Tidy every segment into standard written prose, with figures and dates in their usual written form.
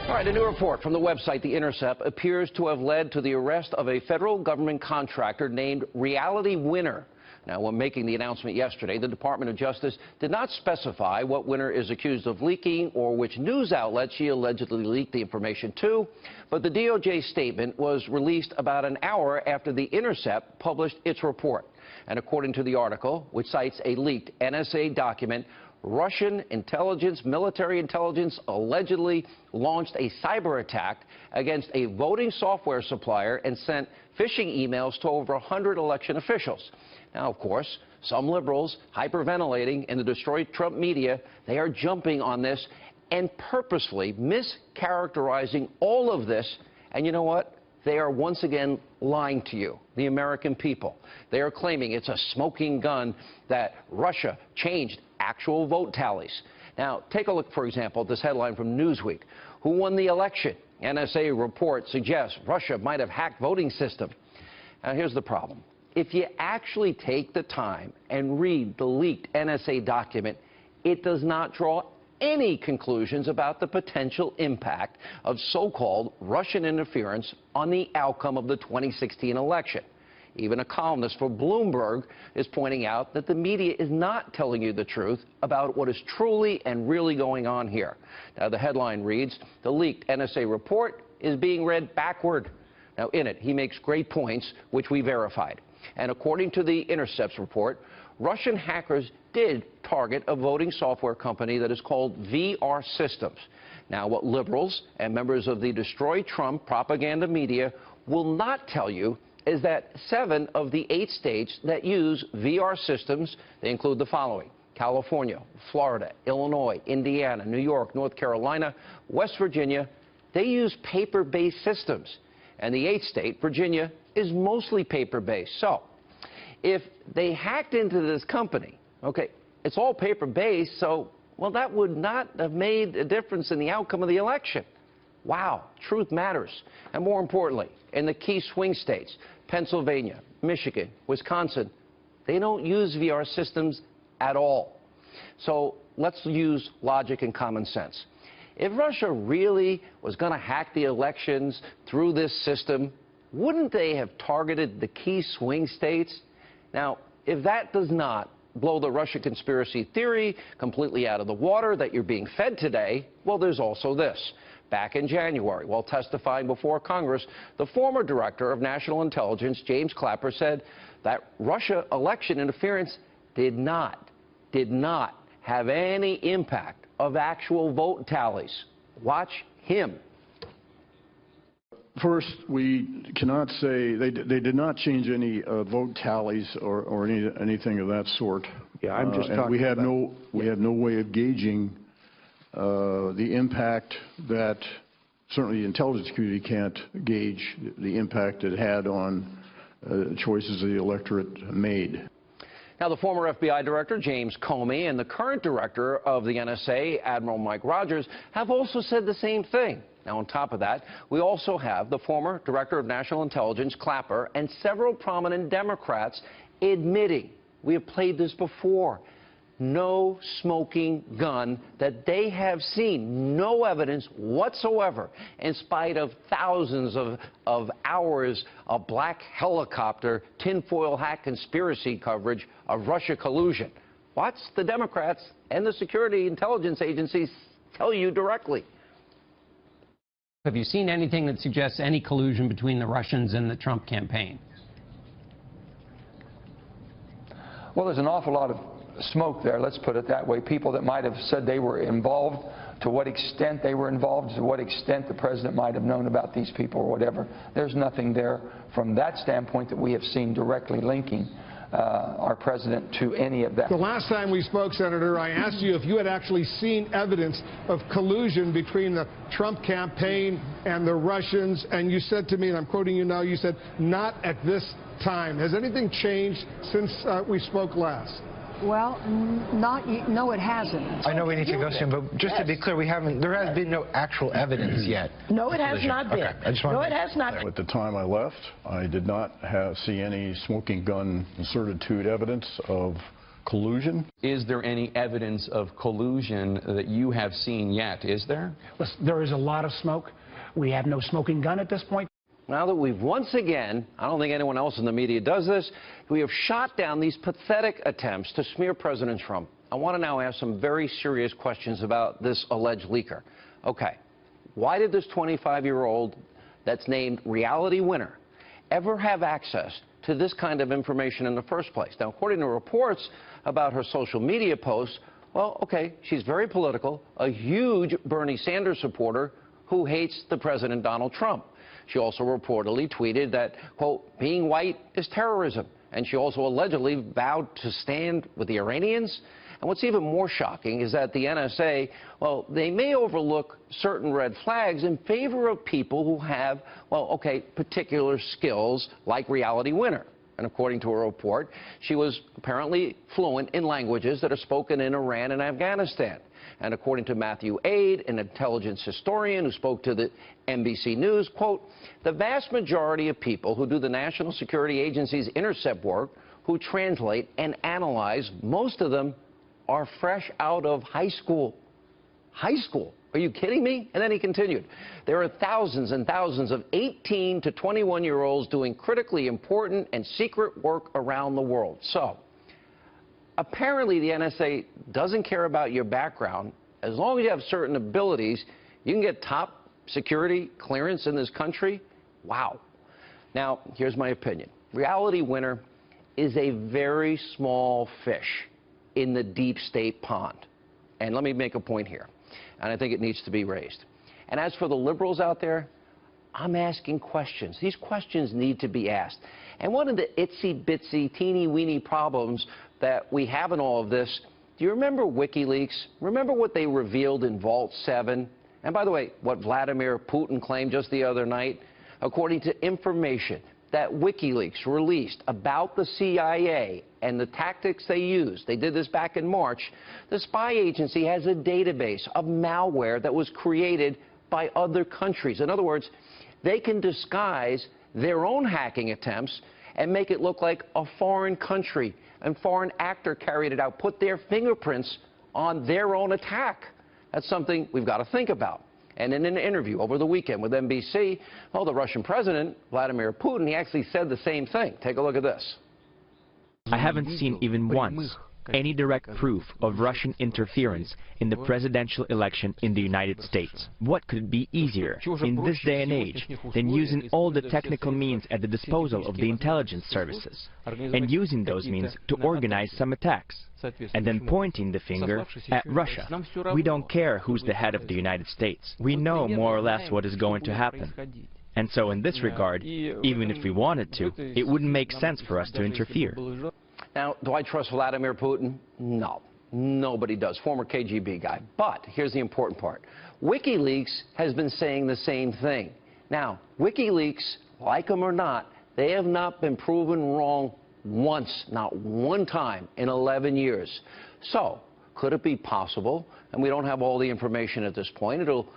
All right, a new report from the website The Intercept appears to have led to the arrest of a federal government contractor named Reality Winner. Now, when making the announcement yesterday, the Department of Justice did not specify what Winner is accused of leaking or which news outlet she allegedly leaked the information to, but the DOJ statement was released about an hour after The Intercept published its report. And according to the article, which cites a leaked NSA document, Russian intelligence, military intelligence, allegedly launched a cyber attack against a voting software supplier and sent phishing emails to over 100 election officials. Now, of course, some liberals hyperventilating in the destroyed Trump media, they are jumping on this and purposely mischaracterizing all of this. And you know what? They are once again lying to you, the American people. They are claiming it's a smoking gun that Russia changed actual vote tallies. Now, take a look, for example, at this headline from Newsweek. Who won the election? NSA report suggests Russia might have hacked voting system. Now, here's the problem. If you actually take the time and read the leaked NSA document, it does not draw any conclusions about the potential impact of so-called Russian interference on the outcome of the 2016 election. Even a columnist for Bloomberg is pointing out that the media is not telling you the truth about what is truly and really going on here. Now, the headline reads, "The leaked NSA report is being read backward." Now, in it, he makes great points, which we verified. And according to the Intercept's report, Russian hackers did target a voting software company that is called VR Systems. Now, what liberals and members of the Destroy Trump propaganda media will not tell you is that 7 of the 8 states that use VR systems, they include the following: California, Florida, Illinois, Indiana, New York, North Carolina, West Virginia, they use paper-based systems. And the 8th state, Virginia, is mostly paper-based. So if they hacked into this company, okay, it's all paper-based, so, well, that would not have made a difference in the outcome of the election. Wow, truth matters. And more importantly, in the key swing states, Pennsylvania, Michigan, Wisconsin, they don't use VR systems at all. So let's use logic and common sense. If Russia really was going to hack the elections through this system, wouldn't they have targeted the key swing states? Now, if that does not blow the Russia conspiracy theory completely out of the water that you're being fed today, well, there's also this. Back in January, while testifying before Congress, the former director of national intelligence, James Clapper, said that Russia election interference did not have any impact of actual vote tallies. Watch him. First, we cannot say they did not change any vote tallies or anything of that sort. Yeah, I'm just talking. We have no way of gauging the impact that certainly the intelligence community can't gauge the impact it had on choices the electorate made. Now, the former FBI director, James Comey, and the current director of the NSA, Admiral Mike Rogers, have also said the same thing. Now, on top of that, we also have the former director of national intelligence, Clapper, and several prominent Democrats admitting, we have played this before, no smoking gun that they have seen, no evidence whatsoever, in spite of thousands of hours of black helicopter, tinfoil hat conspiracy coverage of Russia collusion. Watch the Democrats and the security intelligence agencies tell you directly. Have you seen anything that suggests any collusion between the Russians and the Trump campaign? Well, there's an awful lot of smoke there, let's put it that way. People that might have said they were involved, to what extent they were involved, to what extent the president might have known about these people or whatever. There's nothing there from that standpoint that we have seen directly linking our president to any of that. The last time we spoke, Senator, I asked you if you had actually seen evidence of collusion between the Trump campaign and the Russians, and you said to me, and I'm quoting you now, you said, not at this time. Has anything changed since we spoke last? Well, no, it hasn't. I know we need to go soon, but just to be clear, there has been no actual evidence yet. No, it has not been. Okay. No, it has not been. At the time I left, I did not see any smoking gun certitude evidence of Collusion? Is there any evidence of collusion that you have seen yet? Is there? Listen, there is a lot of smoke. We have no smoking gun at this point. Now that we've once again, I don't think anyone else in the media does this, we have shot down these pathetic attempts to smear President Trump. I want to now ask some very serious questions about this alleged leaker. Okay, why did this 25-year-old that's named Reality Winner ever have access to this kind of information in the first place? Now, according to reports about her social media posts, well, okay, she's very political, a huge Bernie Sanders supporter who hates the President Donald Trump. She also reportedly tweeted that, quote, being white is terrorism. And she also allegedly vowed to stand with the Iranians. And what's even more shocking is that the NSA, well, they may overlook certain red flags in favor of people who have, well, okay, particular skills like Reality Winner. And according to a report, she was apparently fluent in languages that are spoken in Iran and Afghanistan. And according to Matthew Aid, an intelligence historian who spoke to the NBC News, quote, the vast majority of people who do the National Security Agency's intercept work, who translate and analyze, most of them are fresh out of high school. High school? Are you kidding me? And then he continued, there are thousands and thousands of 18 to 21-year-olds doing critically important and secret work around the world. So, apparently the NSA doesn't care about your background. As long as you have certain abilities, you can get top security clearance in this country. Wow. Now, here's my opinion. Reality Winner is a very small fish in the deep state pond. And let me make a point here, and I think it needs to be raised. And as for the liberals out there, I'm asking questions. These questions need to be asked. And one of the itsy-bitsy, teeny-weeny problems that we have in all of this, do you remember WikiLeaks? Remember what they revealed in Vault 7? And by the way, what Vladimir Putin claimed just the other night? According to information that WikiLeaks released about the CIA and the tactics they used, they did this back in March, the spy agency has a database of malware that was created by other countries. In other words, they can disguise their own hacking attempts and make it look like a foreign country and foreign actor carried it out, put their fingerprints on their own attack. That's something we've got to think about. And in an interview over the weekend with NBC, well, the Russian president, Vladimir Putin, he actually said the same thing. Take a look at this. I haven't seen even once any direct proof of Russian interference in the presidential election in the United States. What could be easier in this day and age than using all the technical means at the disposal of the intelligence services and using those means to organize some attacks and then pointing the finger at Russia? We don't care who's the head of the United States. We know more or less what is going to happen. And so in this regard, even if we wanted to, it wouldn't make sense for us to interfere. Now, do I trust Vladimir Putin? No, nobody does. Former KGB guy. But here's the important part. WikiLeaks has been saying the same thing. Now, WikiLeaks, like them or not, they have not been proven wrong once, not one time in 11 years. So, could it be possible, and we don't have all the information at this point, it'll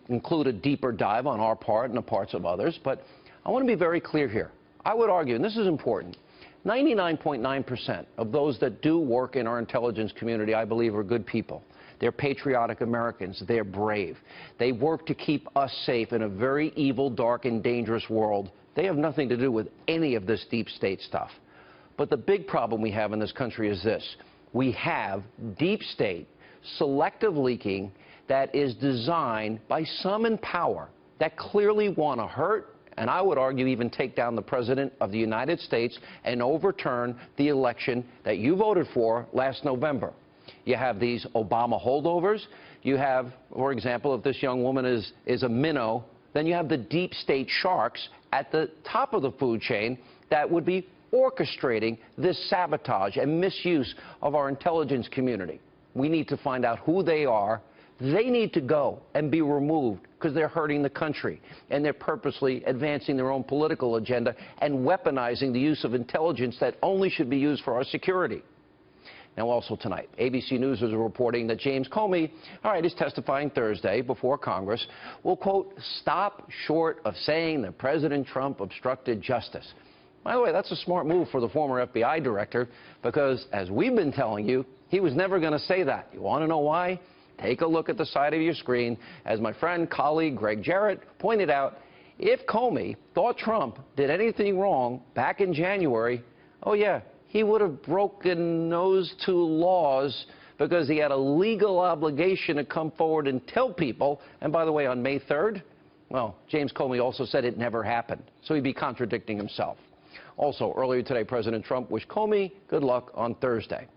include a deeper dive on our part and the parts of others, but I want to be very clear here. I would argue, and this is important, 99.9% of those that do work in our intelligence community, I believe, are good people. They're patriotic Americans. They're brave. They work to keep us safe in a very evil, dark, and dangerous world. They have nothing to do with any of this deep state stuff. But the big problem we have in this country is this. We have deep state, selective leaking that is designed by some in power that clearly want to hurt, and I would argue even take down the President of the United States and overturn the election that you voted for last November. You have these Obama holdovers. You have, for example, if this young woman is a minnow, then you have the deep state sharks at the top of the food chain that would be orchestrating this sabotage and misuse of our intelligence community. We need to find out who they are. They need to go and be removed because they're hurting the country and they're purposely advancing their own political agenda and weaponizing the use of intelligence that only should be used for our security. Now, also tonight, ABC News is reporting that James Comey, is testifying Thursday before Congress, will, quote, stop short of saying that President Trump obstructed justice. By the way, that's a smart move for the former FBI director because, as we've been telling you, he was never going to say that. You want to know why? Take a look at the side of your screen. As my friend, colleague Greg Jarrett pointed out, if Comey thought Trump did anything wrong back in January, oh yeah, he would have broken those two laws because he had a legal obligation to come forward and tell people. And by the way, on May 3rd, well, James Comey also said it never happened. So he'd be contradicting himself. Also, earlier today, President Trump wished Comey good luck on Thursday.